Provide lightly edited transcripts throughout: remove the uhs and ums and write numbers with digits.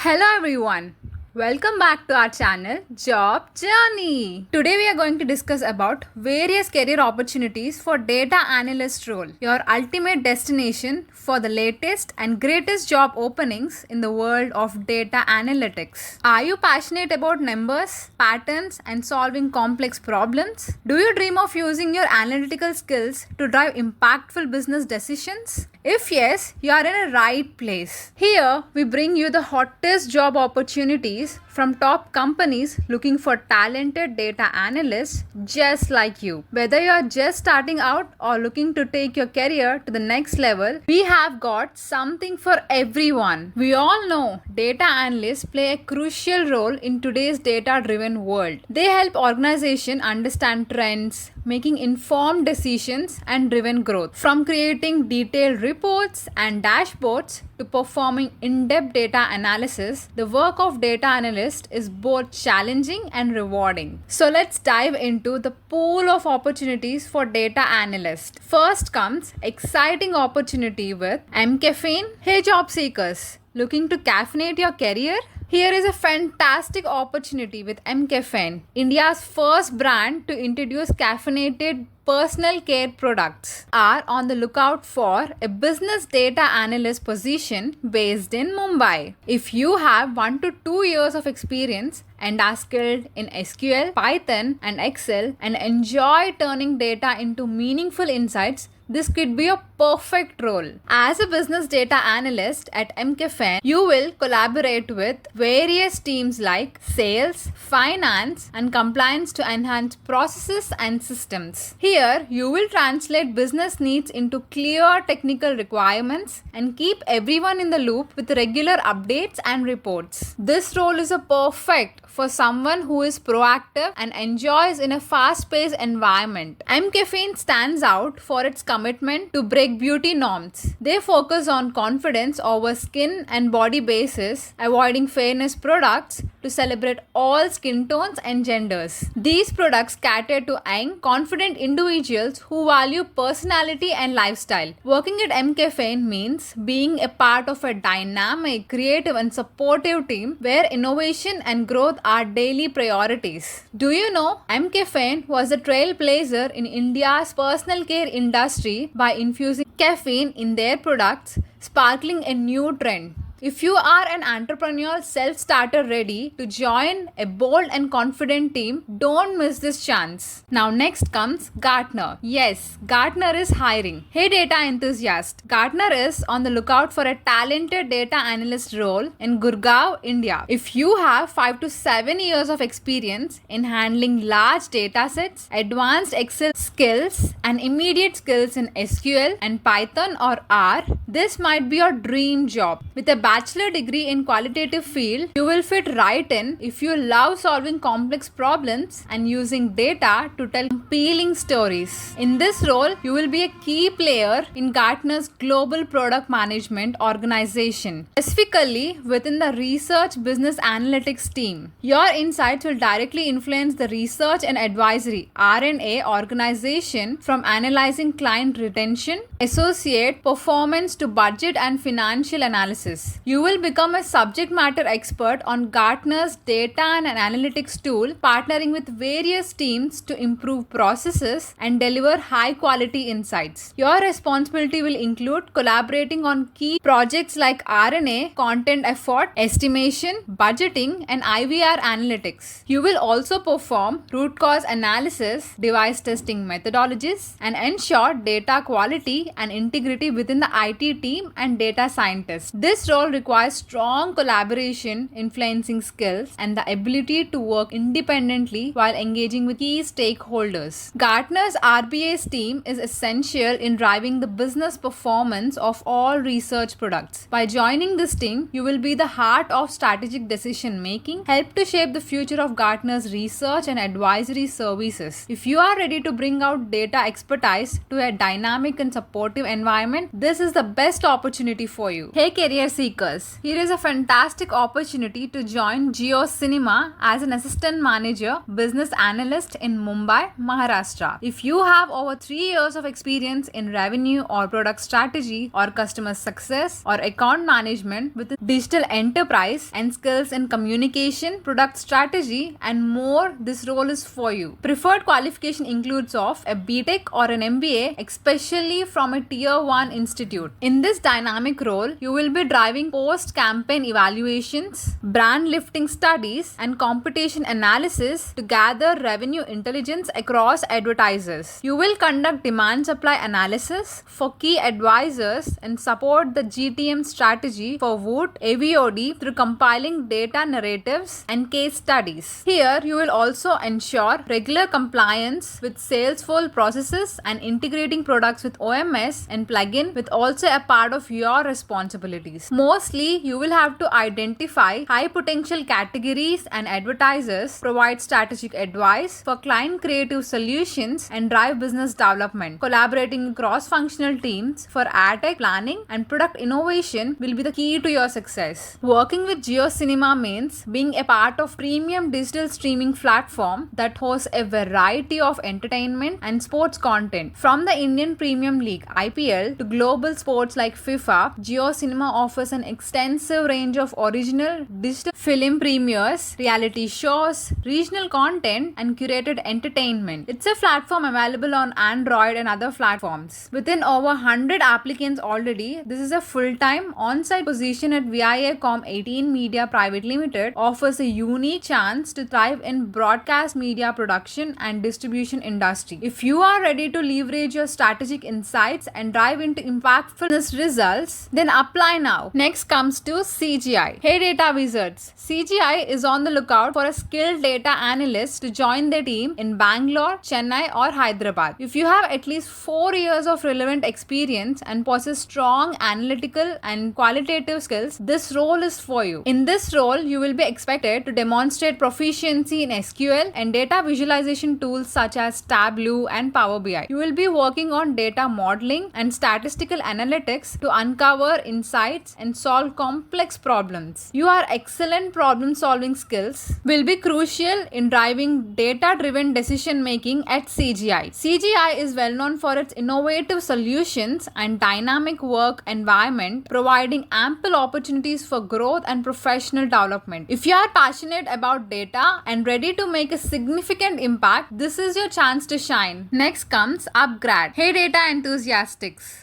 Hello everyone. Welcome back to our channel Job Journey. Today we are going to discuss about various career opportunities for data analyst role, your ultimate destination for the latest and greatest job openings in the world of data analytics. Are you passionate about numbers, patterns and solving complex problems? Do you dream of using your analytical skills to drive impactful business decisions? If yes, you are in a right place. Here, we bring you the hottest job opportunities from top companies looking for talented data analysts just like you. Whether you are just starting out or looking to take your career to the next level, we have got something for everyone. We all know data analysts play a crucial role in today's data-driven world. They help organizations understand trends, making informed decisions and driven growth. From creating detailed reports and dashboards to performing in-depth data analysis, the work of data analyst is both challenging and rewarding. So let's dive into the pool of opportunities for data analyst. First comes exciting opportunity with MCaffeine. Hey job seekers, looking to caffeinate your career? Here is a fantastic opportunity with MCaffeine, India's first brand to introduce caffeinated personal care products. Are on the lookout for a business data analyst position based in Mumbai. If you have 1 to 2 years of experience and are skilled in SQL, Python and Excel and enjoy turning data into meaningful insights, this could be a perfect role. As a business data analyst at MCaffeine, you will collaborate with various teams like sales, finance, and compliance to enhance processes and systems. Here, you will translate business needs into clear technical requirements and keep everyone in the loop with regular updates and reports. This role is a perfect for someone who is proactive and enjoys in a fast-paced environment. MCaffeine stands out for its commitment to break beauty norms. They focus on confidence over skin and body bases, avoiding fairness products to celebrate all skin tones and genders. These products cater to young, confident individuals who value personality and lifestyle. Working at MCaffeine means being a part of a dynamic, creative and supportive team where innovation and growth are daily priorities. Do you know MCaffeine was a trailblazer in India's personal care industry by infusing caffeine in their products, sparkling a new trend? If you are an entrepreneurial self-starter ready to join a bold and confident team, don't miss this chance. Now next comes Gartner. Yes, Gartner is hiring. Hey data enthusiast, Gartner is on the lookout for a talented data analyst role in Gurgaon, India. If you have 5 to 7 years of experience in handling large data sets, advanced Excel skills and immediate skills in SQL and Python or R, this might be your dream job. With a bachelor degree in qualitative field, you will fit right in if you love solving complex problems and using data to tell compelling stories. In this role, you will be a key player in Gartner's global product management organization, specifically within the research business analytics team. Your insights will directly influence the research and advisory (R&A) organization, from analyzing client retention, associate performance to budget and financial analysis. You will become a subject matter expert on Gartner's data and analytics tool, partnering with various teams to improve processes and deliver high quality insights. Your responsibility will include collaborating on key projects like R&A, content effort, estimation, budgeting, and IVR analytics. You will also perform root cause analysis, device testing methodologies, and ensure data quality and integrity within the IT team and data scientists. This role requires strong collaboration, influencing skills, and the ability to work independently while engaging with key stakeholders. Gartner's RBA's team is essential in driving the business performance of all research products. By joining this team, you will be the heart of strategic decision making, help to shape the future of Gartner's research and advisory services. If you are ready to bring out data expertise to a dynamic and supportive environment, this is the best opportunity for you. Hey career seekers, seekers. Here is a fantastic opportunity to join Jio Cinema as an assistant manager, business analyst in Mumbai, Maharashtra. If you have over 3 years of experience in revenue or product strategy or customer success or account management with digital enterprise and skills in communication, product strategy and more, this role is for you. Preferred qualification includes of a BTech or an MBA, especially from a tier 1 institute. In this dynamic role, you will be driving post-campaign evaluations, brand lifting studies and competition analysis to gather revenue intelligence across advertisers. You will conduct demand supply analysis for key advisors and support the GTM strategy for Woot AVOD through compiling data narratives and case studies. Here, you will also ensure regular compliance with Salesforce processes and integrating products with OMS and plugin with also a part of your responsibilities. Mostly, you will have to identify high potential categories and advertisers, provide strategic advice for client creative solutions and drive business development. Collaborating cross-functional teams for ad tech planning and product innovation will be the key to your success. Working with Jio Cinema means being a part of premium digital streaming platform that hosts a variety of entertainment and sports content. From the Indian Premium League IPL to global sports like FIFA, Jio Cinema offers an extensive range of original digital film premieres, reality shows, regional content and curated entertainment. It's a platform available on Android and other platforms. Within over 100 applicants already, this is a full-time on-site position at Viacom 18 Media Private Limited offers a unique chance to thrive in broadcast media production and distribution industry. If you are ready to leverage your strategic insights and drive into impactful business results, then apply now. Next comes to CGI. Hey Data Wizards. CGI is on the lookout for a skilled data analyst to join their team in Bangalore, Chennai or Hyderabad. If you have at least 4 years of relevant experience and possess strong analytical and qualitative skills, this role is for you. In this role, you will be expected to demonstrate proficiency in SQL and data visualization tools such as Tableau and Power BI. You will be working on data modeling and statistical analytics to uncover insights and solve complex problems. Your excellent problem-solving skills will be crucial in driving data-driven decision-making at CGI. CGI is well known for its innovative solutions and dynamic work environment, providing ample opportunities for growth and professional development. If you are passionate about data and ready to make a significant impact, this is your chance to shine. Next comes Upgrad. Hey data enthusiasts.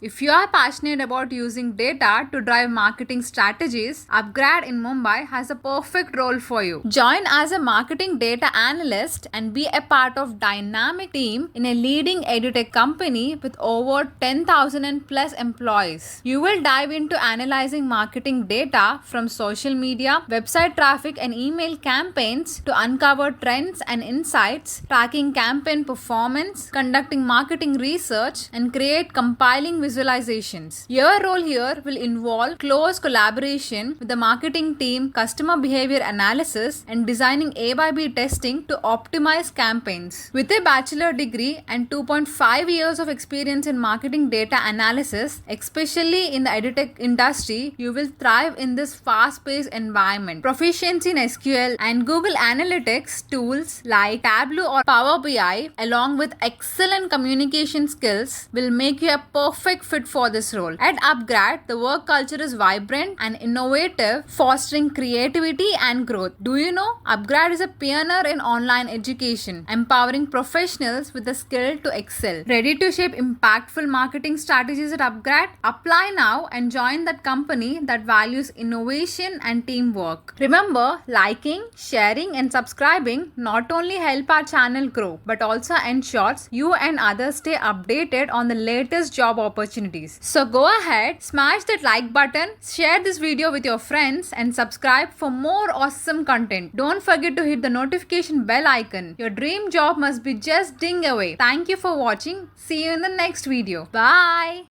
If you are passionate about using data to drive marketing strategies, Upgrad in Mumbai has a perfect role for you. Join as a marketing data analyst and be a part of dynamic team in a leading edutech company with over 10,000 and plus employees. You will dive into analyzing marketing data from social media, website traffic and email campaigns to uncover trends and insights, tracking campaign performance, conducting marketing research and create compiling visualizations. Your role here will involve close collaboration with the marketing team, customer behavior analysis and designing A/B testing to optimize campaigns. With a bachelor degree and 2.5 years of experience in marketing data analysis, especially in the edutech industry, you will thrive in this fast-paced environment. Proficiency in SQL and Google Analytics tools like Tableau or Power BI, along with excellent communication skills, will make you a perfect fit for this role. At Upgrad, the work culture is vibrant and innovative, fostering creativity and growth. Do you know Upgrad is a pioneer in online education, empowering professionals with the skill to excel. Ready to shape impactful marketing strategies at Upgrad? Apply now and join that company that values innovation and teamwork. Remember, liking, sharing and subscribing not only help our channel grow but also ensures you and others stay updated on the latest job opportunities. So go ahead, smash that like button, share this video with your friends and subscribe for more awesome content. Don't forget to hit the notification bell icon. Your dream job must be just ding away. Thank you for watching. See you in the next video. Bye.